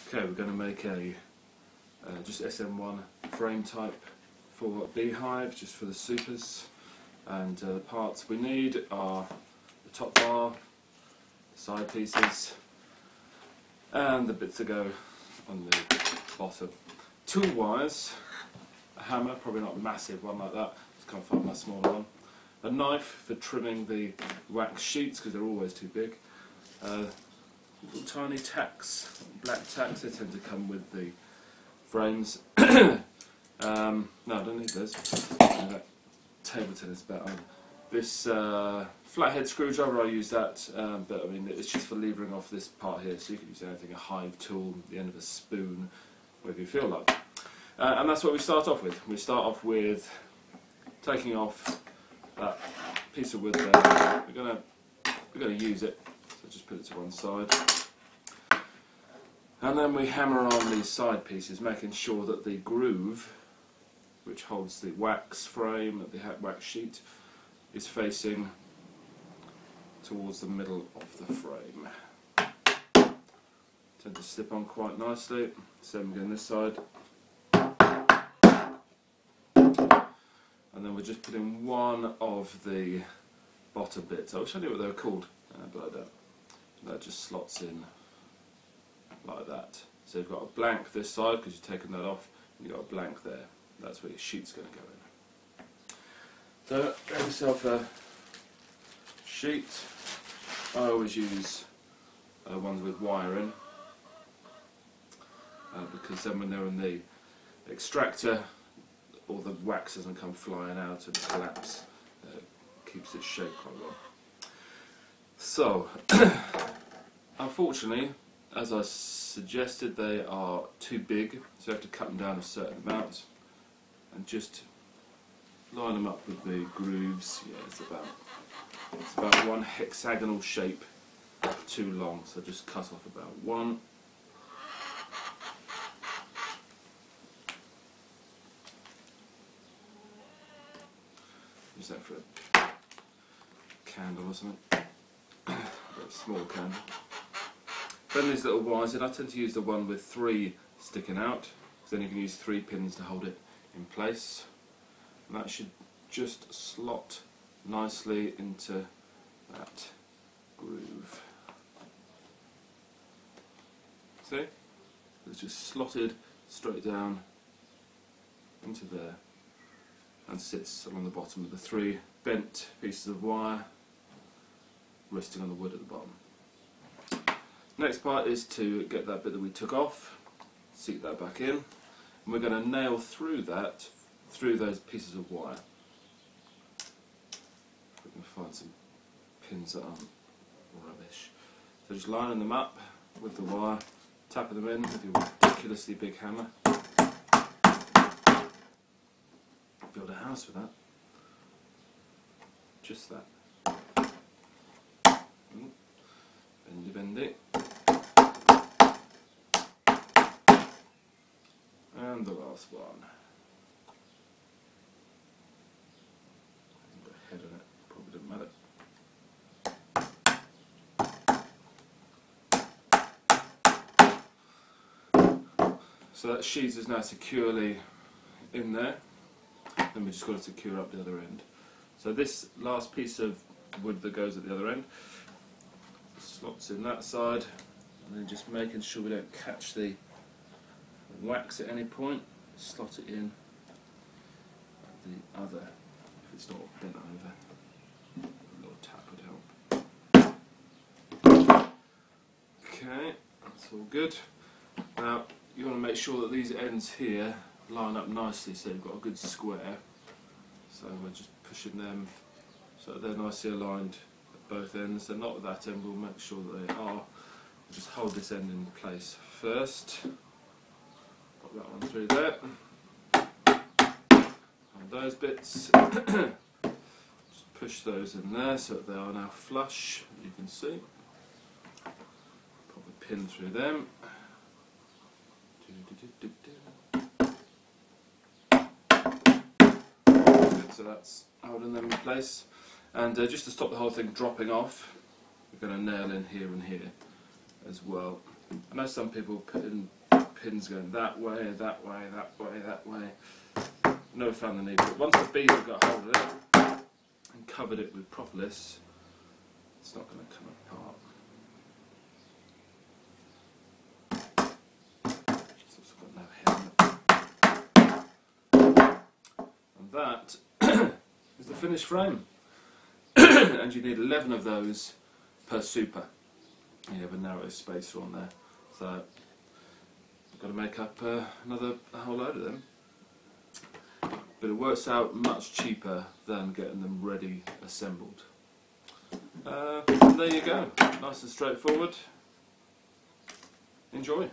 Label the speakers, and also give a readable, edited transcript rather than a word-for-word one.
Speaker 1: Okay, we're going to make a just SN1 frame type for Hive, just for the supers. And the parts we need are the top bar, the side pieces, and the bits that go on the bottom. Tool wires, a hammer, probably not a massive one like that, just can't find my smaller one. A knife for trimming the wax sheets because they're always too big. Little tiny tacks, black tacks, they tend to come with the frames. No, I don't need those. That table tennis bat on. This flathead screwdriver, I use that, but I mean it's just for levering off this part here, so you can use anything, a Hive tool, the end of a spoon, whatever you feel like. And that's what we start off with. We start off with taking off that piece of wood there. We're gonna use it, so just put it to one side. And then we hammer on these side pieces, making sure that the groove, which holds the wax frame, the wax sheet, is facing towards the middle of the frame. Tend to slip on quite nicely. Same again this side. And then we're just putting one of the bottom bits. I wish I knew what they were called, but I don't. That just slots in like that. So you've got a blank this side because you've taken that off, and you've got a blank there. That's where your sheet's going to go in. So get yourself a sheet. I always use ones with wire in, because then when they're in the extractor, all the wax doesn't come flying out and collapse. Keeps its shape quite well. So, unfortunately, as I suggested, they are too big, so you have to cut them down a certain amount and just line them up with the grooves. Yeah, it's about one hexagonal shape too long, so just cut off about one. Use that for a candle or something. A small candle. Then these little wires in, I tend to use the one with 3 sticking out, because then you can use 3 pins to hold it in place. And that should just slot nicely into that groove. See? It's just slotted straight down into there and sits along the bottom of the 3 bent pieces of wire resting on the wood at the bottom. Next part is to get that bit that we took off, seat that back in, and we're going to nail through that, through those pieces of wire. We can find some pins that aren't rubbish. So just lining them up with the wire, tapping them in with your ridiculously big hammer. Build a house with that. Just that. Bendy, bendy. And the last one. Got a head on it, probably doesn't matter. So that sheet is now securely in there. Then we just got to secure up the other end. So this last piece of wood that goes at the other end slots in that side, and then just making sure we don't catch the wax at any point. Slot it in at the other, if it's not bent over. A little tap would help. Okay, that's all good. Now you want to make sure that these ends here line up nicely so you've got a good square. So we're just pushing them so that they're nicely aligned at both ends. They're not at that end, we'll make sure that they are. We'll just hold this end in place first. Pop that one through there. Hold those bits. Just push those in there so that they are now flush, you can see. Pop a pin through them. So that's holding them in place, and just to stop the whole thing dropping off, we're going to nail in here and here as well. I know some people put in pins going that way, that way, that way, that way. Never found the need, but once the bees have got hold of it and covered it with propolis, it's not going to come apart. It's also got no hair. And that is the finished frame. And you need 11 of those per super. You have a narrow spacer on there, so I've got to make up a whole load of them. But it works out much cheaper than getting them ready assembled. And there you go, nice and straightforward. Enjoy.